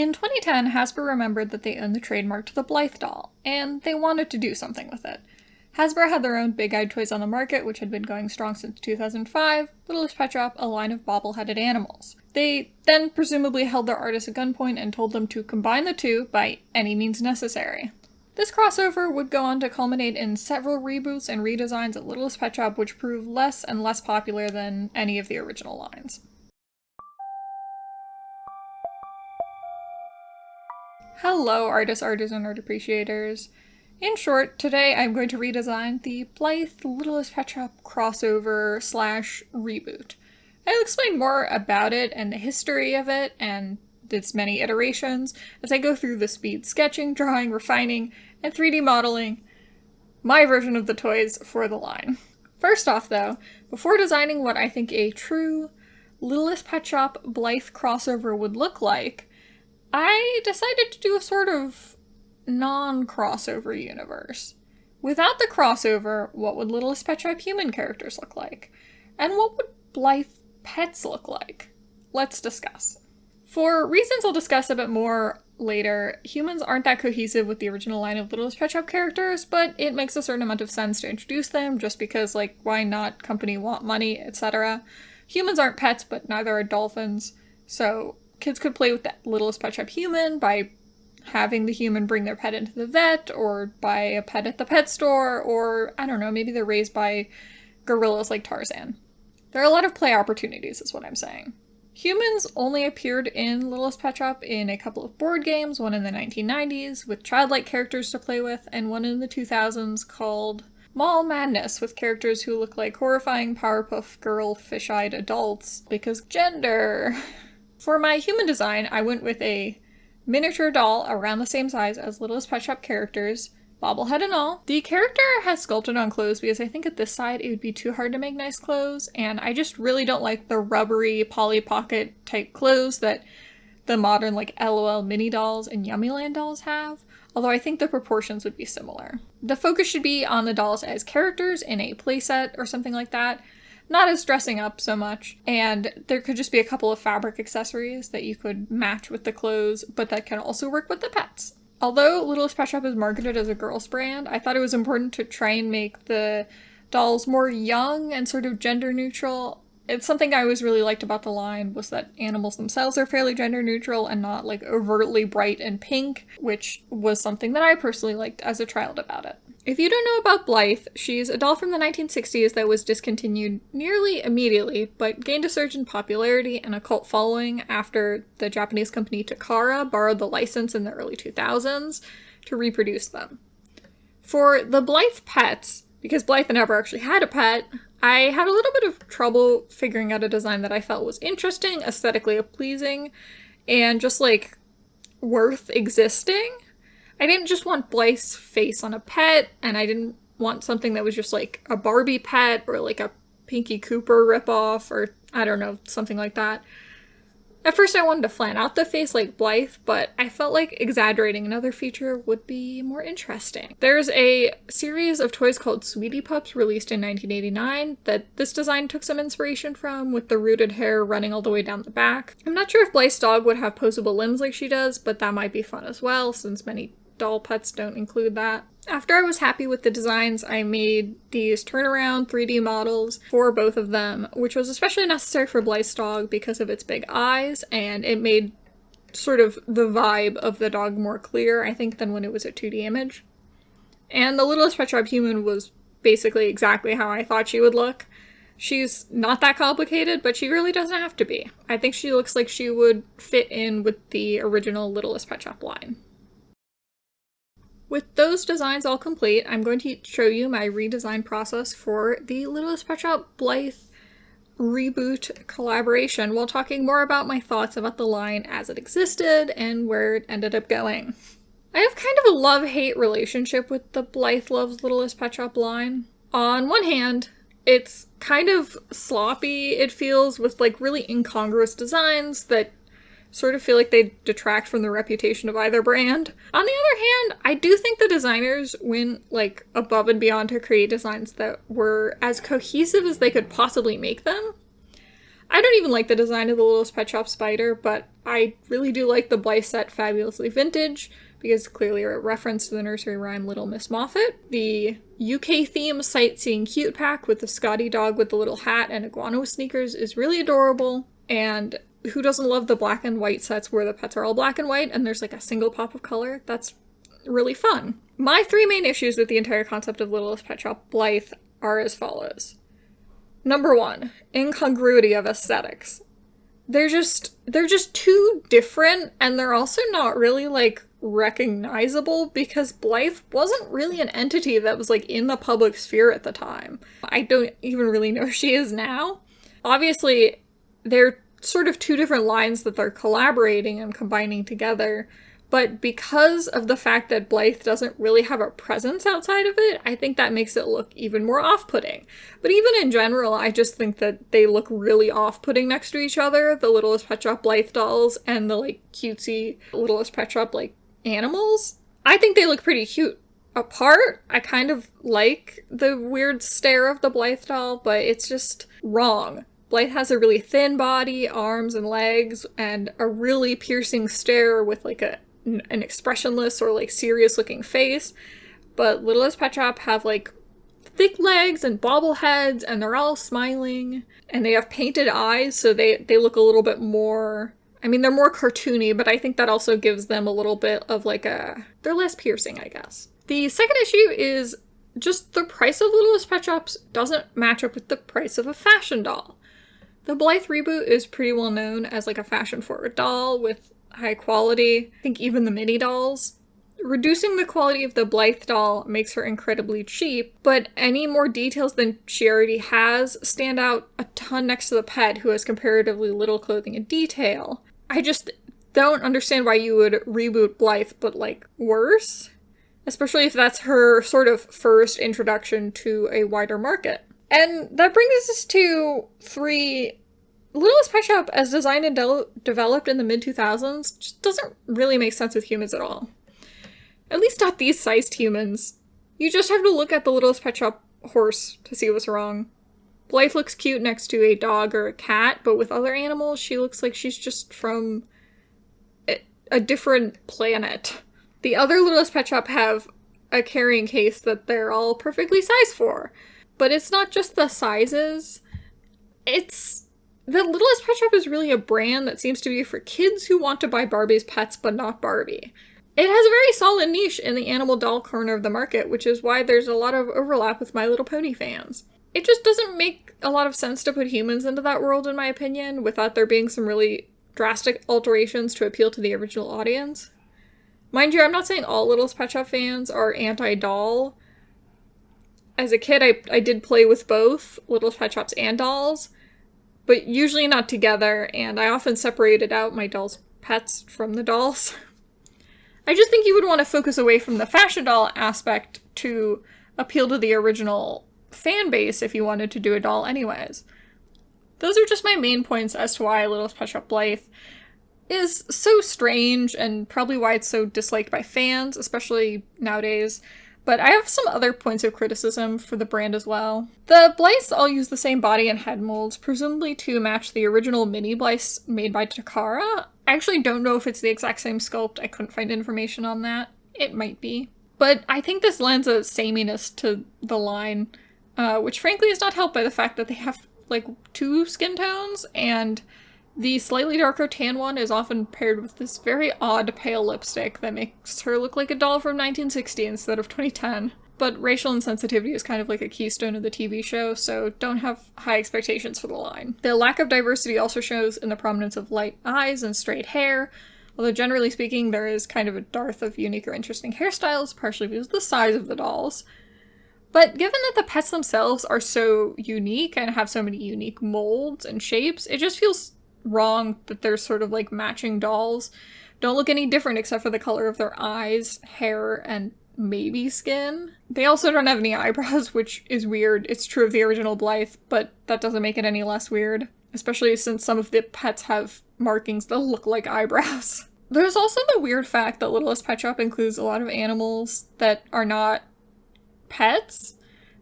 In 2010, Hasbro remembered that they owned the trademark to the Blythe doll, and they wanted to do something with it. Hasbro had their own big-eyed toys on the market, which had been going strong since 2005, Littlest Pet Shop, a line of bobble-headed animals. They then presumably held their artists at gunpoint and told them to combine the two by any means necessary. This crossover would go on to culminate in several reboots and redesigns at Littlest Pet Shop, which proved less and less popular than any of the original lines. Hello, artists, and art appreciators. In short, today I'm going to redesign the Blythe Littlest Pet Shop crossover / reboot. I'll explain more about it and the history of it and its many iterations as I go through the speed sketching, drawing, refining, and 3D modeling my version of the toys for the line. First off though, before designing what I think a true Littlest Pet Shop Blythe crossover would look like, I decided to do a sort of non-crossover universe. Without the crossover, what would Littlest Pet Shop human characters look like? And what would Blythe pets look like? Let's discuss. For reasons I'll discuss a bit more later, humans aren't that cohesive with the original line of Littlest Pet Shop characters, but it makes a certain amount of sense to introduce them just because, like, why not? Company want money, etc. Humans aren't pets, but neither are dolphins, so kids could play with that Littlest Pet Shop human by having the human bring their pet into the vet, or buy a pet at the pet store, or, I don't know, maybe they're raised by gorillas like Tarzan. There are a lot of play opportunities, is what I'm saying. Humans only appeared in Littlest Pet Shop in a couple of board games, one in the 1990s with childlike characters to play with, and one in the 2000s called Mall Madness with characters who look like horrifying Powerpuff Girl fish-eyed adults because gender. For my human design, I went with a miniature doll around the same size as Littlest Pet Shop characters, bobblehead and all. The character has sculpted on clothes because I think at this side it would be too hard to make nice clothes, and I just really don't like the rubbery Polly Pocket type clothes that the modern like LOL mini dolls and Yummyland dolls have, although I think the proportions would be similar. The focus should be on the dolls as characters in a playset or something like that, not as dressing up so much, and there could just be a couple of fabric accessories that you could match with the clothes, but that can also work with the pets. Although Littlest Pet Shop is marketed as a girls brand, I thought it was important to try and make the dolls more young and sort of gender neutral. It's something I always really liked about the line was that animals themselves are fairly gender neutral and not like overtly bright and pink, which was something that I personally liked as a child about it. If you don't know about Blythe, she's a doll from the 1960s that was discontinued nearly immediately, but gained a surge in popularity and a cult following after the Japanese company Takara borrowed the license in the early 2000s to reproduce them. For the Blythe pets, because Blythe never actually had a pet, I had a little bit of trouble figuring out a design that I felt was interesting, aesthetically pleasing, and just like worth existing. I didn't just want Blythe's face on a pet, and I didn't want something that was just like a Barbie pet or like a Pinky Cooper ripoff or I don't know, something like that. At first I wanted to flatten out the face like Blythe, but I felt like exaggerating another feature would be more interesting. There's a series of toys called Sweetie Pups released in 1989 that this design took some inspiration from, with the rooted hair running all the way down the back. I'm not sure if Blythe's dog would have posable limbs like she does, but that might be fun as well, since many doll pets don't include that. After I was happy with the designs, I made these turnaround 3D models for both of them, which was especially necessary for Blythe's dog because of its big eyes, and it made sort of the vibe of the dog more clear, I think, than when it was a 2D image. And the Littlest Pet Shop human was basically exactly how I thought she would look. She's not that complicated, but she really doesn't have to be. I think she looks like she would fit in with the original Littlest Pet Shop line. With those designs all complete, I'm going to show you my redesign process for the Littlest Pet Shop Blythe reboot collaboration while talking more about my thoughts about the line as it existed and where it ended up going. I have kind of a love-hate relationship with the Blythe Loves Littlest Pet Shop line. On one hand, it's kind of sloppy, it feels, with like really incongruous designs that sort of feel like they detract from the reputation of either brand. On the other hand, I do think the designers went like above and beyond to create designs that were as cohesive as they could possibly make them. I don't even like the design of the Littlest Pet Shop spider, but I really do like the Blythe set Fabulously Vintage, because clearly a reference to the nursery rhyme Little Miss Moffat. The UK theme Sightseeing Cute Pack with the Scotty dog with the little hat and iguana with sneakers is really adorable, and who doesn't love the black and white sets where the pets are all black and white and there's like a single pop of color? That's really fun. My 3 main issues with the entire concept of Littlest Pet Shop Blythe are as follows. Number 1, incongruity of aesthetics. They're just too different, and they're also not really, like, recognizable because Blythe wasn't really an entity that was, like, in the public sphere at the time. I don't even really know if she is now. Obviously, they're sort of 2 different lines that they're collaborating and combining together, but because of the fact that Blythe doesn't really have a presence outside of it, I think that makes it look even more off-putting. But even in general, I just think that they look really off-putting next to each other, the Littlest Pet Shop Blythe dolls and the, like, cutesy Littlest Pet Shop, like, animals. I think they look pretty cute apart. I kind of like the weird stare of the Blythe doll, but it's just wrong. Blythe has a really thin body, arms and legs, and a really piercing stare with, like, an expressionless or, like, serious-looking face, but Littlest Pet Shop have, like, thick legs and bobbleheads, and they're all smiling, and they have painted eyes, so they look a little bit more... I mean, they're more cartoony, but I think that also gives them a little bit of, like, they're less piercing, I guess. The second issue is just the price of Littlest Pet Shops doesn't match up with the price of a fashion doll. The Blythe reboot is pretty well known as, like, a fashion-forward doll with high quality. I think even the mini dolls. Reducing the quality of the Blythe doll makes her incredibly cheap, but any more details than she already has stand out a ton next to the pet, who has comparatively little clothing and detail. I just don't understand why you would reboot Blythe, but, like, worse? Especially if that's her sort of first introduction to a wider market. And that brings us to 3. Littlest Pet Shop, as designed and developed in the mid-2000s, just doesn't really make sense with humans at all. At least not these sized humans. You just have to look at the Littlest Pet Shop horse to see what's wrong. Blythe looks cute next to a dog or a cat, but with other animals, she looks like she's just from a different planet. The other Littlest Pet Shop have a carrying case that they're all perfectly sized for. But it's not just the sizes. The Littlest Pet Shop is really a brand that seems to be for kids who want to buy Barbie's pets but not Barbie. It has a very solid niche in the animal doll corner of the market, which is why there's a lot of overlap with My Little Pony fans. It just doesn't make a lot of sense to put humans into that world, in my opinion, without there being some really drastic alterations to appeal to the original audience. Mind you, I'm not saying all Littlest Pet Shop fans are anti-doll. As a kid, I did play with both Littlest Pet Shops and dolls, but usually not together, and I often separated out my dolls' pets from the dolls. I just think you would want to focus away from the fashion doll aspect to appeal to the original fan base if you wanted to do a doll anyways. Those are just my main points as to why Littlest Pet Shop Blythe is so strange and probably why it's so disliked by fans, especially nowadays. But I have some other points of criticism for the brand as well. The Blythes all use the same body and head molds, presumably to match the original mini Blythes made by Takara. I actually don't know if it's the exact same sculpt. I couldn't find information on that. It might be. But I think this lends a sameness to the line, which frankly is not helped by the fact that they have, like, 2 skin tones, and the slightly darker tan one is often paired with this very odd pale lipstick that makes her look like a doll from 1960 instead of 2010. But racial insensitivity is kind of like a keystone of the TV show, so don't have high expectations for the line. The lack of diversity also shows in the prominence of light eyes and straight hair, although generally speaking there is kind of a dearth of unique or interesting hairstyles, partially because of the size of the dolls. But given that the pets themselves are so unique and have so many unique molds and shapes, it just feels wrong that they're sort of like matching dolls. Don't look any different except for the color of their eyes, hair, and maybe skin. They also don't have any eyebrows, which is weird. It's true of the original Blythe, but that doesn't make it any less weird, especially since some of the pets have markings that look like eyebrows. There's also the weird fact that Littlest Pet Shop includes a lot of animals that are not pets.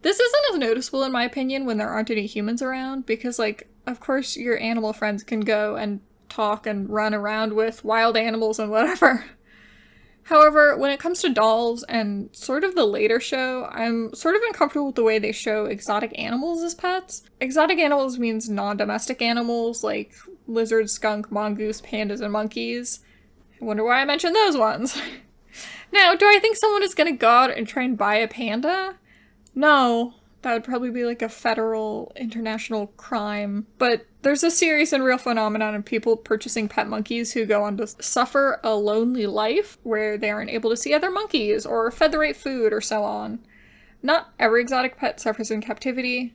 This isn't as noticeable in my opinion when there aren't any humans around, because, like, of course your animal friends can go and talk and run around with wild animals and whatever. However, when it comes to dolls and sort of the later show, I'm sort of uncomfortable with the way they show exotic animals as pets. Exotic animals means non-domestic animals like lizards, skunk, mongoose, pandas, and monkeys. I wonder why I mentioned those ones. Now, do I think someone is going to go out and try and buy a panda? No. That would probably be like a federal international crime. But there's a serious and real phenomenon of people purchasing pet monkeys who go on to suffer a lonely life where they aren't able to see other monkeys or fed the right food or so on. Not every exotic pet suffers in captivity.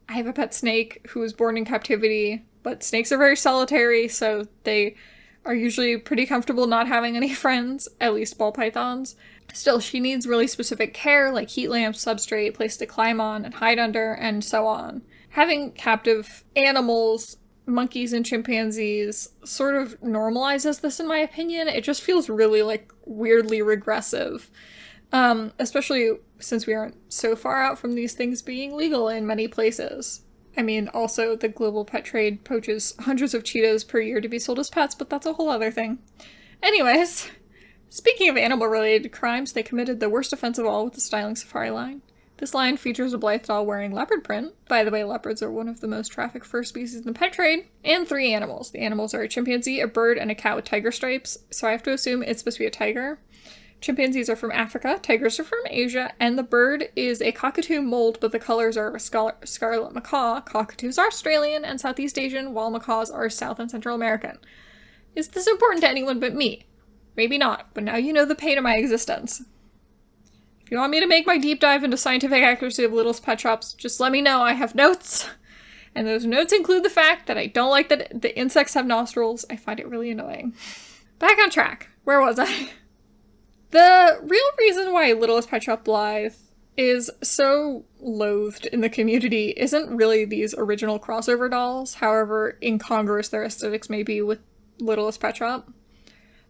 I have a pet snake who was born in captivity, but snakes are very solitary, so they are usually pretty comfortable not having any friends, at least ball pythons. Still, she needs really specific care, like heat lamps, substrate, place to climb on and hide under, and so on. Having captive animals, monkeys and chimpanzees, sort of normalizes this in my opinion. It just feels really, weirdly regressive. Especially since we aren't so far out from these things being legal in many places. I mean, also, the global pet trade poaches hundreds of cheetahs per year to be sold as pets, but that's a whole other thing. Anyways, speaking of animal-related crimes, they committed the worst offense of all with the styling safari line. This line features a Blythe doll wearing leopard print. By the way, leopards are one of the most trafficked fur species in the pet trade. And 3 animals. The animals are a chimpanzee, a bird, and a cat with tiger stripes, so I have to assume it's supposed to be a tiger. Chimpanzees are from Africa, tigers are from Asia, and the bird is a cockatoo mold, but the colors are a scarlet macaw. Cockatoos are Australian and Southeast Asian, while macaws are South and Central American. Is this important to anyone but me? Maybe not, but now you know the pain of my existence. If you want me to make my deep dive into scientific accuracy of Littlest pet shops, just let me know. I have notes. And those notes include the fact that I don't like that the insects have nostrils. I find it really annoying. Back on track. Where was I? The real reason why Littlest Pet Shop Blythe is so loathed in the community isn't really these original crossover dolls, however incongruous their aesthetics may be with Littlest Pet Shop.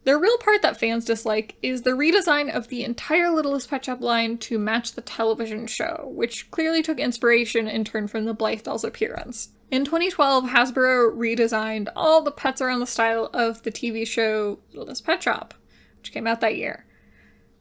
The real part that fans dislike is the redesign of the entire Littlest Pet Shop line to match the television show, which clearly took inspiration in turn from the Blythe doll's appearance. In 2012, Hasbro redesigned all the pets around the style of the TV show Littlest Pet Shop, which came out that year.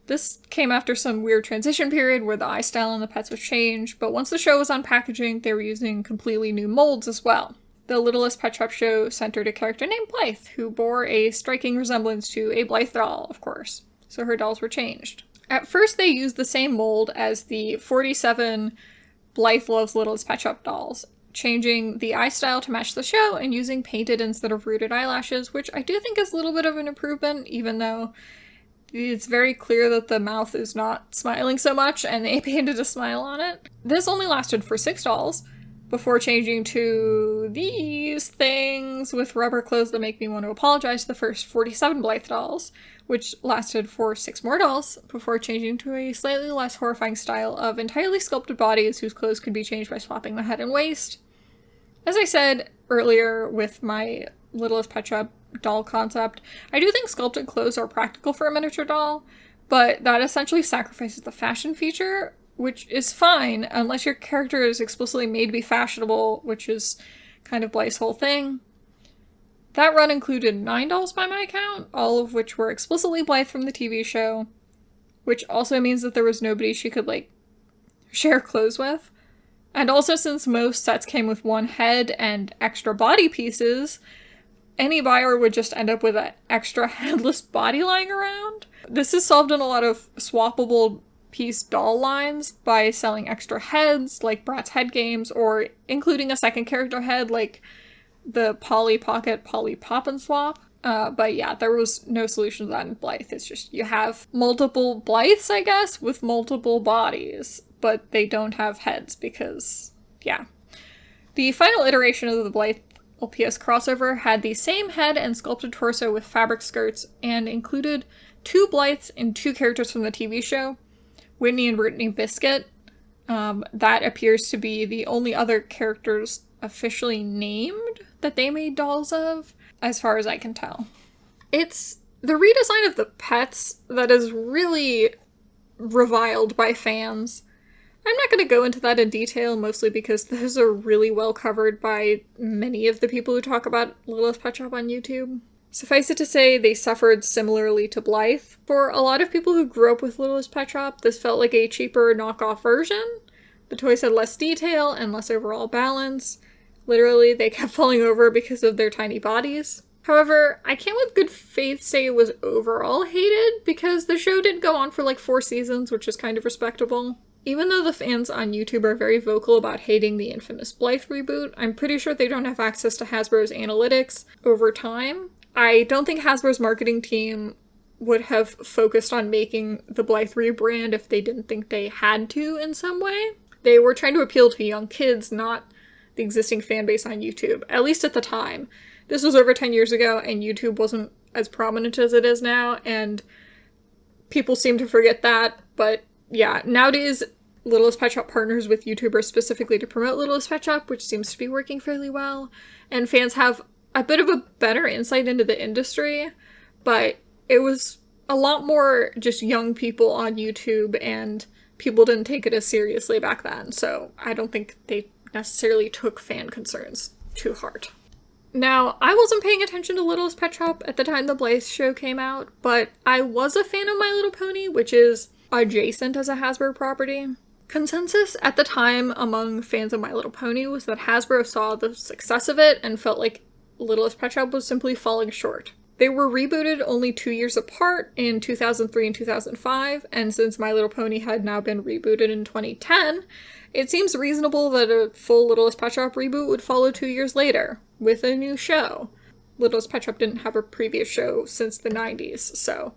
This came after some weird transition period where the eye style on the pets was changed, but once the show was on packaging, they were using completely new molds as well. The Littlest Pet Shop show centered a character named Blythe, who bore a striking resemblance to a Blythe doll, of course, so her dolls were changed. At first, they used the same mold as the 47 Blythe Loves Littlest Pet Shop dolls, changing the eye style to match the show and using painted instead of rooted eyelashes, which I do think is a little bit of an improvement, even though it's very clear that the mouth is not smiling so much, and they painted a smile on it. This only lasted for 6 dolls, before changing to these things with rubber clothes that make me want to apologize to the first 47 Blythe dolls, which lasted for 6 more dolls, before changing to a slightly less horrifying style of entirely sculpted bodies whose clothes could be changed by swapping the head and waist. As I said earlier with my Littlest Pet Shop doll concept, I do think sculpted clothes are practical for a miniature doll, but that essentially sacrifices the fashion feature, which is fine unless your character is explicitly made to be fashionable, which is kind of Blythe's whole thing. That run included 9 dolls by my count, all of which were explicitly Blythe from the TV show, which also means that there was nobody she could, share clothes with. And also, since most sets came with one head and extra body pieces, any buyer would just end up with an extra headless body lying around. This is solved in a lot of swappable piece doll lines by selling extra heads, like Bratz Head Games, or including a second character head, like the Polly Pocket Polly Pop and Swap. But yeah, there was no solution to that in Blythe. It's just, you have multiple Blythes, I guess, with multiple bodies, but they don't have heads because, yeah. The final iteration of the Blythe LPS crossover had the same head and sculpted torso with fabric skirts, and included 2 Blythes and 2 characters from the TV show, Whitney and Brittany Biscuit. That appears to be the only other characters officially named that they made dolls of, as far as I can tell. It's the redesign of the pets that is really reviled by fans. I'm not going to go into that in detail, mostly because those are really well covered by many of the people who talk about Littlest Pet Shop on YouTube. Suffice it to say, they suffered similarly to Blythe. For a lot of people who grew up with Littlest Pet Shop, this felt like a cheaper knockoff version. The toys had less detail and less overall balance. Literally, they kept falling over because of their tiny bodies. However, I can't with good faith say it was overall hated, because the show did go on for like 4 seasons, which is kind of respectable. Even though the fans on YouTube are very vocal about hating the infamous Blythe reboot, I'm pretty sure they don't have access to Hasbro's analytics over time. I don't think Hasbro's marketing team would have focused on making the Blythe rebrand if they didn't think they had to in some way. They were trying to appeal to young kids, not the existing fan base on YouTube, at least at the time. This was over 10 years ago, and YouTube wasn't as prominent as it is now, and people seem to forget that, but yeah, nowadays, Littlest Pet Shop partners with YouTubers specifically to promote Littlest Pet Shop, which seems to be working fairly well, and fans have a bit of a better insight into the industry, but it was a lot more just young people on YouTube, and people didn't take it as seriously back then, so I don't think they necessarily took fan concerns to heart. Now, I wasn't paying attention to Littlest Pet Shop at the time the Blythe show came out, but I was a fan of My Little Pony, which is adjacent as a Hasbro property. Consensus at the time among fans of My Little Pony was that Hasbro saw the success of it and felt like Littlest Pet Shop was simply falling short. They were rebooted only 2 years apart in 2003 and 2005, and since My Little Pony had now been rebooted in 2010, it seems reasonable that a full Littlest Pet Shop reboot would follow 2 years later, with a new show. Littlest Pet Shop didn't have a previous show since the 90s, so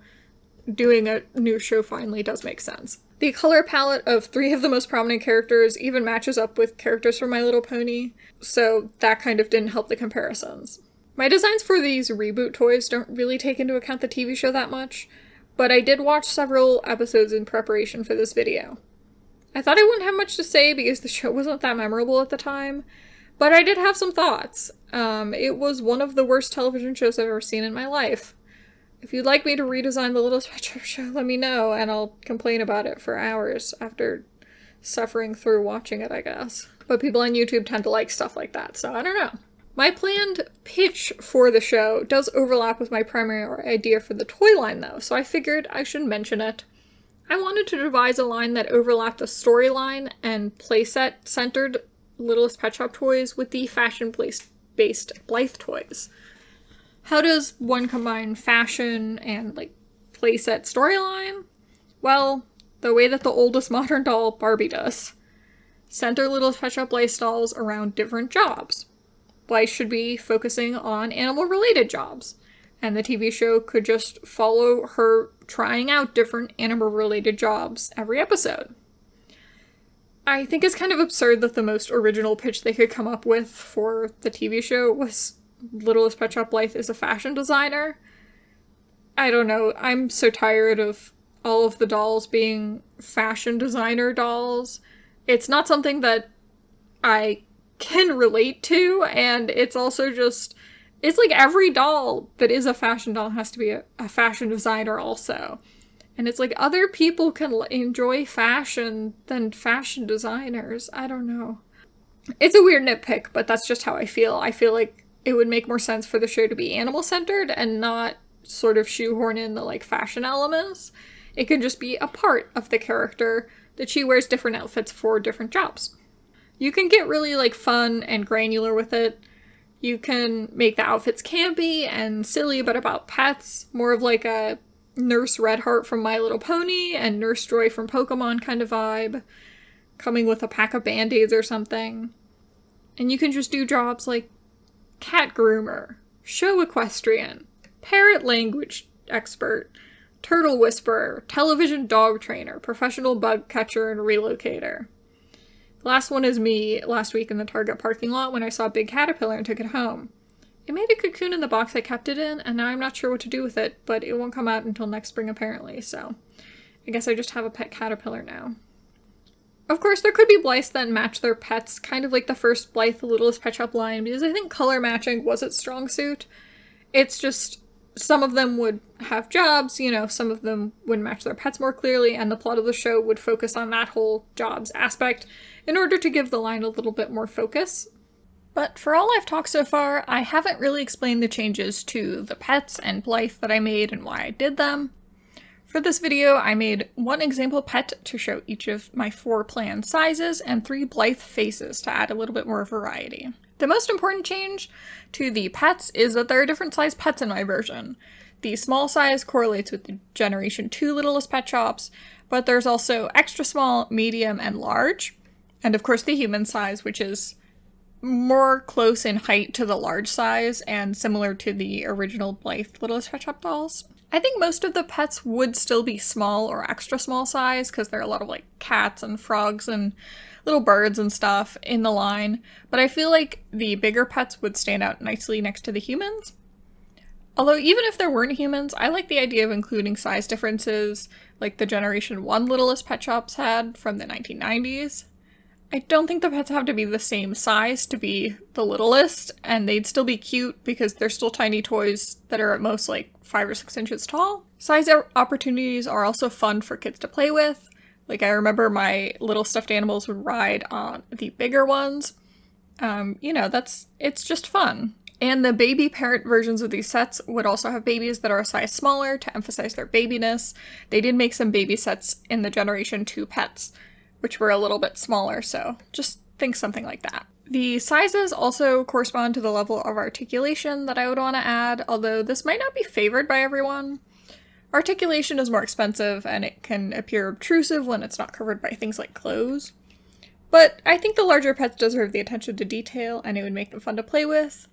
doing a new show finally does make sense. The color palette of 3 of the most prominent characters even matches up with characters from My Little Pony, so that kind of didn't help the comparisons. My designs for these reboot toys don't really take into account the TV show that much, but I did watch several episodes in preparation for this video. I thought I wouldn't have much to say because the show wasn't that memorable at the time, but I did have some thoughts. It was one of the worst television shows I've ever seen in my life. If you'd like me to redesign the Littlest Pet Shop show, let me know, and I'll complain about it for hours after suffering through watching it, I guess. But people on YouTube tend to like stuff like that, so I don't know. My planned pitch for the show does overlap with my primary idea for the toy line, though, so I figured I should mention it. I wanted to devise a line that overlapped the storyline and playset-centered Littlest Pet Shop toys with the fashion-based Blythe toys. How does one combine fashion and, playset storyline? Well, the way that the oldest modern doll, Barbie, does. Center Littlest Pet Shop Blythe dolls around different jobs. Blythe should be focusing on animal-related jobs, and the TV show could just follow her trying out different animal-related jobs every episode. I think it's kind of absurd that the most original pitch they could come up with for the TV show was Littlest Pet Shop Blythe is a fashion designer. I don't know, I'm so tired of all of the dolls being fashion designer dolls. It's not something that I can relate to, and it's also just, it's like every doll that is a fashion doll has to be a fashion designer also. And it's like other people can enjoy fashion than fashion designers. I don't know. It's a weird nitpick, but that's just how I feel. I feel like it would make more sense for the show to be animal-centered and not sort of shoehorn in the fashion elements. It could just be a part of the character that she wears different outfits for different jobs. You can get really fun and granular with it. You can make the outfits campy and silly but about pets, more of like a Nurse Redheart from My Little Pony and Nurse Joy from Pokemon kind of vibe, coming with a pack of band-aids or something. And you can just do jobs like cat groomer, show equestrian, parrot language expert, turtle whisperer, television dog trainer, professional bug catcher, and relocator. The last one is me last week in the Target parking lot when I saw a big caterpillar and took it home. It made a cocoon in the box I kept it in, and now I'm not sure what to do with it, but it won't come out until next spring apparently, so I guess I just have a pet caterpillar now. Of course, there could be Blythes that match their pets, kind of like the first Blythe Littlest Pet Shop line, because I think color matching was its strong suit. It's just some of them would have jobs, some of them would match their pets more clearly, and the plot of the show would focus on that whole jobs aspect in order to give the line a little bit more focus. But for all I've talked so far, I haven't really explained the changes to the pets and Blythe that I made and why I did them. For this video, I made one example pet to show each of my 4 planned sizes and 3 Blythe faces to add a little bit more variety. The most important change to the pets is that there are different size pets in my version. The small size correlates with the Generation 2 Littlest pet shops, but there's also extra small, medium, and large. And of course the human size, which is more close in height to the large size and similar to the original Blythe Littlest Pet Shop dolls. I think most of the pets would still be small or extra small size because there are a lot of like cats and frogs and little birds and stuff in the line, but I feel like the bigger pets would stand out nicely next to the humans. Although even if there weren't humans, I like the idea of including size differences like the Generation 1 Littlest pet shops had from the 1990s. I don't think the pets have to be the same size to be the littlest, and they'd still be cute because they're still tiny toys that are at most like 5 or 6 inches tall. Size opportunities are also fun for kids to play with. Like, I remember my little stuffed animals would ride on the bigger ones. It's just fun. And the baby parent versions of these sets would also have babies that are a size smaller to emphasize their babiness. They did make some baby sets in the Generation 2 pets, which were a little bit smaller, so just think something like that. The sizes also correspond to the level of articulation that I would want to add, although this might not be favored by everyone. Articulation is more expensive, and it can appear obtrusive when it's not covered by things like clothes. But I think the larger pets deserve the attention to detail, and it would make them fun to play with.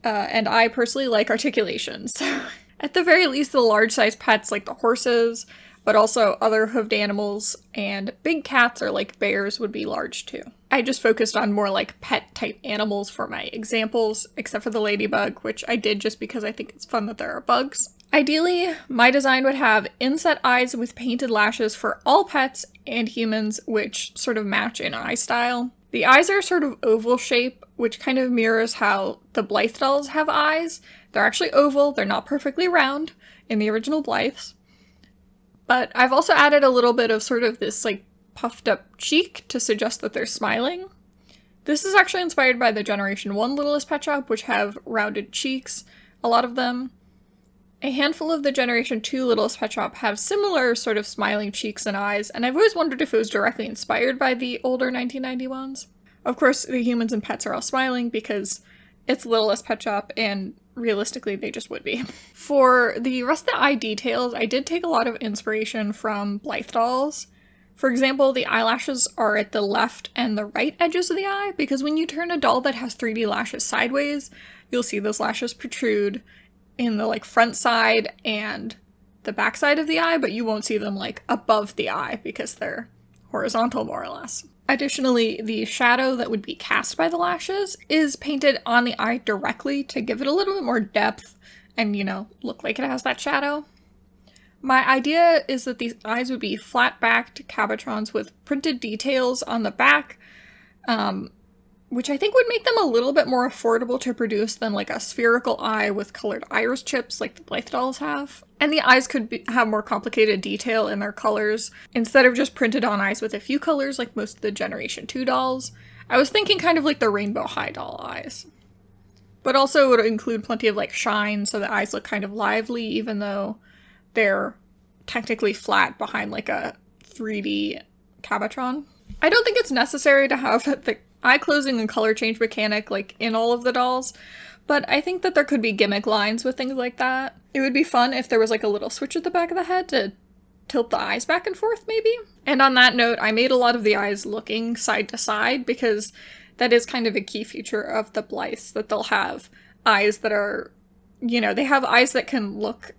And I personally like articulation, so at the very least the large-sized pets like the horses, but also other hoofed animals and big cats or like bears would be large too. I just focused on more like pet-type animals for my examples, except for the ladybug, which I did just because I think it's fun that there are bugs. Ideally, my design would have inset eyes with painted lashes for all pets and humans, which sort of match in eye style. The eyes are sort of oval shape, which kind of mirrors how the Blythe dolls have eyes. They're actually oval, they're not perfectly round in the original Blythes. But I've also added a little bit of sort of this like puffed up cheek to suggest that they're smiling. This is actually inspired by the Generation 1 Littlest Pet Shop, which have rounded cheeks, a lot of them. A handful of the Generation 2 Littlest Pet Shop have similar sort of smiling cheeks and eyes, and I've always wondered if it was directly inspired by the older 1990 ones. Of course, the humans and pets are all smiling because it's Littlest Pet Shop, and realistically they just would be. For the rest of the eye details, I did take a lot of inspiration from Blythe dolls. For example, the eyelashes are at the left and the right edges of the eye, because when you turn a doll that has 3D lashes sideways, you'll see those lashes protrude in the like front side and the back side of the eye, but you won't see them like above the eye because they're horizontal more or less. Additionally, the shadow that would be cast by the lashes is painted on the eye directly to give it a little bit more depth and, look like it has that shadow. My idea is that these eyes would be flat-backed cabotrons with printed details on the back, which I think would make them a little bit more affordable to produce than like a spherical eye with colored iris chips like the Blythe dolls have. And the eyes could have more complicated detail in their colors, instead of just printed on eyes with a few colors like most of the Generation 2 dolls. I was thinking kind of like the Rainbow High doll eyes. But also it would include plenty of like shine so the eyes look kind of lively even though they're technically flat behind like a 3D cabotron. I don't think it's necessary to have the eye closing and color change mechanic like in all of the dolls, but I think that there could be gimmick lines with things like that. It would be fun if there was like a little switch at the back of the head to tilt the eyes back and forth maybe. And on that note, I made a lot of the eyes looking side to side because that is kind of a key feature of the Blythes, that they'll have eyes that are, they have eyes that can look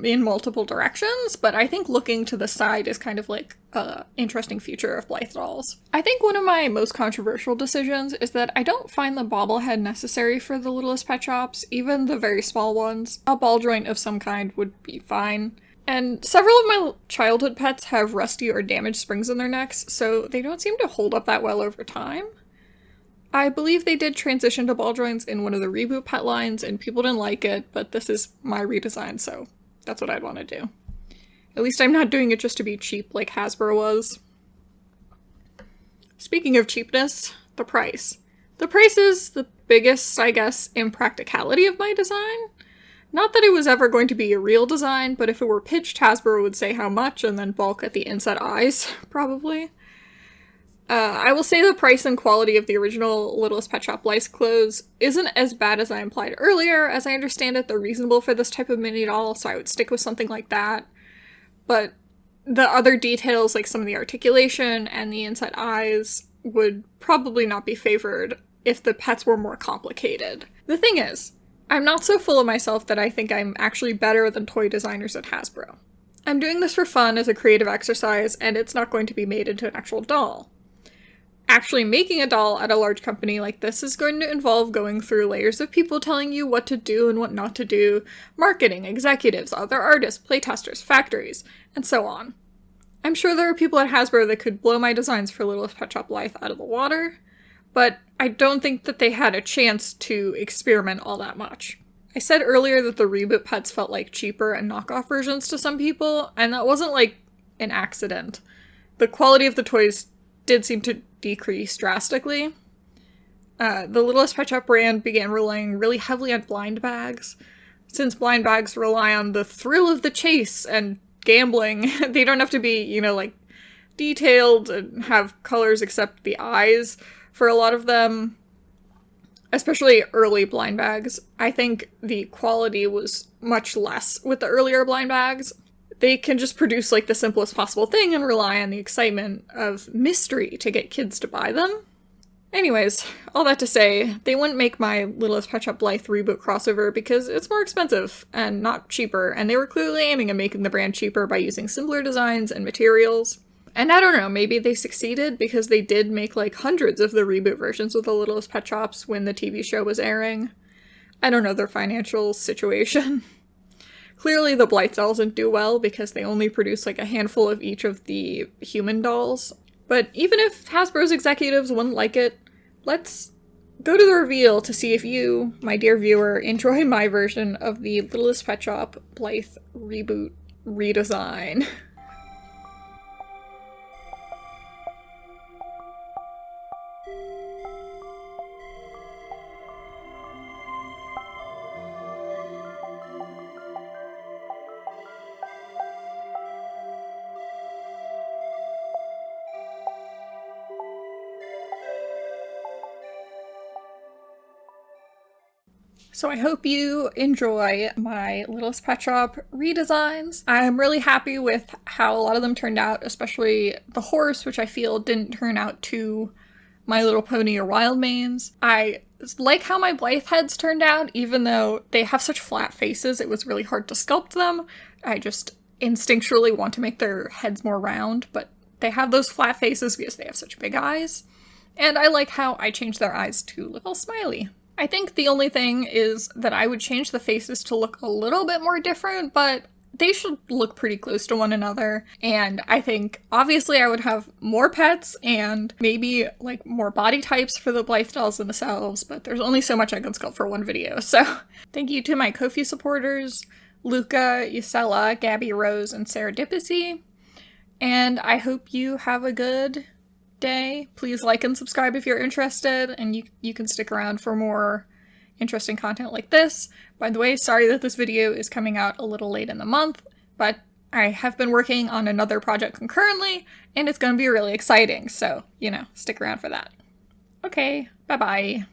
in multiple directions, but I think looking to the side is kind of like an interesting feature of Blythe dolls. I think one of my most controversial decisions is that I don't find the bobblehead necessary for the Littlest Pet Shops, even the very small ones. A ball joint of some kind would be fine. And several of my childhood pets have rusty or damaged springs in their necks, so they don't seem to hold up that well over time. I believe they did transition to ball joints in one of the reboot pet lines, and people didn't like it, but this is my redesign, so that's what I'd want to do. At least I'm not doing it just to be cheap like Hasbro was. Speaking of cheapness, the price. The price is the biggest, I guess, impracticality of my design. Not that it was ever going to be a real design, but if it were pitched, Hasbro would say how much and then bulk at the inside eyes, probably. I will say the price and quality of the original Littlest Pet Shop Blythe clothes isn't as bad as I implied earlier. As I understand it, they're reasonable for this type of mini doll, so I would stick with something like that. But the other details, like some of the articulation and the inside eyes, would probably not be favored if the pets were more complicated. The thing is, I'm not so full of myself that I think I'm actually better than toy designers at Hasbro. I'm doing this for fun as a creative exercise, and it's not going to be made into an actual doll. Actually making a doll at a large company like this is going to involve going through layers of people telling you what to do and what not to do, marketing, executives, other artists, playtesters, factories, and so on. I'm sure there are people at Hasbro that could blow my designs for Littlest Pet Shop Blythe out of the water, but I don't think that they had a chance to experiment all that much. I said earlier that the reboot pets felt like cheaper and knockoff versions to some people, and that wasn't like an accident. The quality of the toys did seem to decrease drastically. The Littlest Pet Shop brand began relying really heavily on blind bags. Since blind bags rely on the thrill of the chase and gambling, they don't have to be, like, detailed and have colors except the eyes for a lot of them. Especially early blind bags. I think the quality was much less with the earlier blind bags. They can just produce, like, the simplest possible thing and rely on the excitement of mystery to get kids to buy them. Anyways, all that to say, they wouldn't make my Littlest Pet Shop Blythe reboot crossover because it's more expensive and not cheaper, and they were clearly aiming at making the brand cheaper by using simpler designs and materials. And I don't know, maybe they succeeded because they did make, like, hundreds of the reboot versions of the Littlest Pet Shops when the TV show was airing. I don't know their financial situation. Clearly the Blythe dolls didn't do well because they only produced like a handful of each of the human dolls. But even if Hasbro's executives wouldn't like it, let's go to the reveal to see if you, my dear viewer, enjoy my version of the Littlest Pet Shop Blythe reboot redesign. So I hope you enjoy my Littlest Pet Shop redesigns. I'm really happy with how a lot of them turned out, especially the horse, which I feel didn't turn out to My Little Pony or Wildmane's. I like how my Blythe heads turned out, even though they have such flat faces, it was really hard to sculpt them. I just instinctually want to make their heads more round, but they have those flat faces because they have such big eyes. And I like how I changed their eyes to little smiley. I think the only thing is that I would change the faces to look a little bit more different, but they should look pretty close to one another. And I think obviously I would have more pets and maybe like more body types for the Blythe dolls themselves, but there's only so much I can sculpt for one video. So thank you to my Ko-fi supporters, Luca, Yusella, Gabby Rose, and Sarah Dippicy. And I hope you have a good day. Please like and subscribe if you're interested, and you can stick around for more interesting content like this. By the way, sorry that this video is coming out a little late in the month, but I have been working on another project concurrently, and it's going to be really exciting, so, stick around for that. Okay, bye-bye.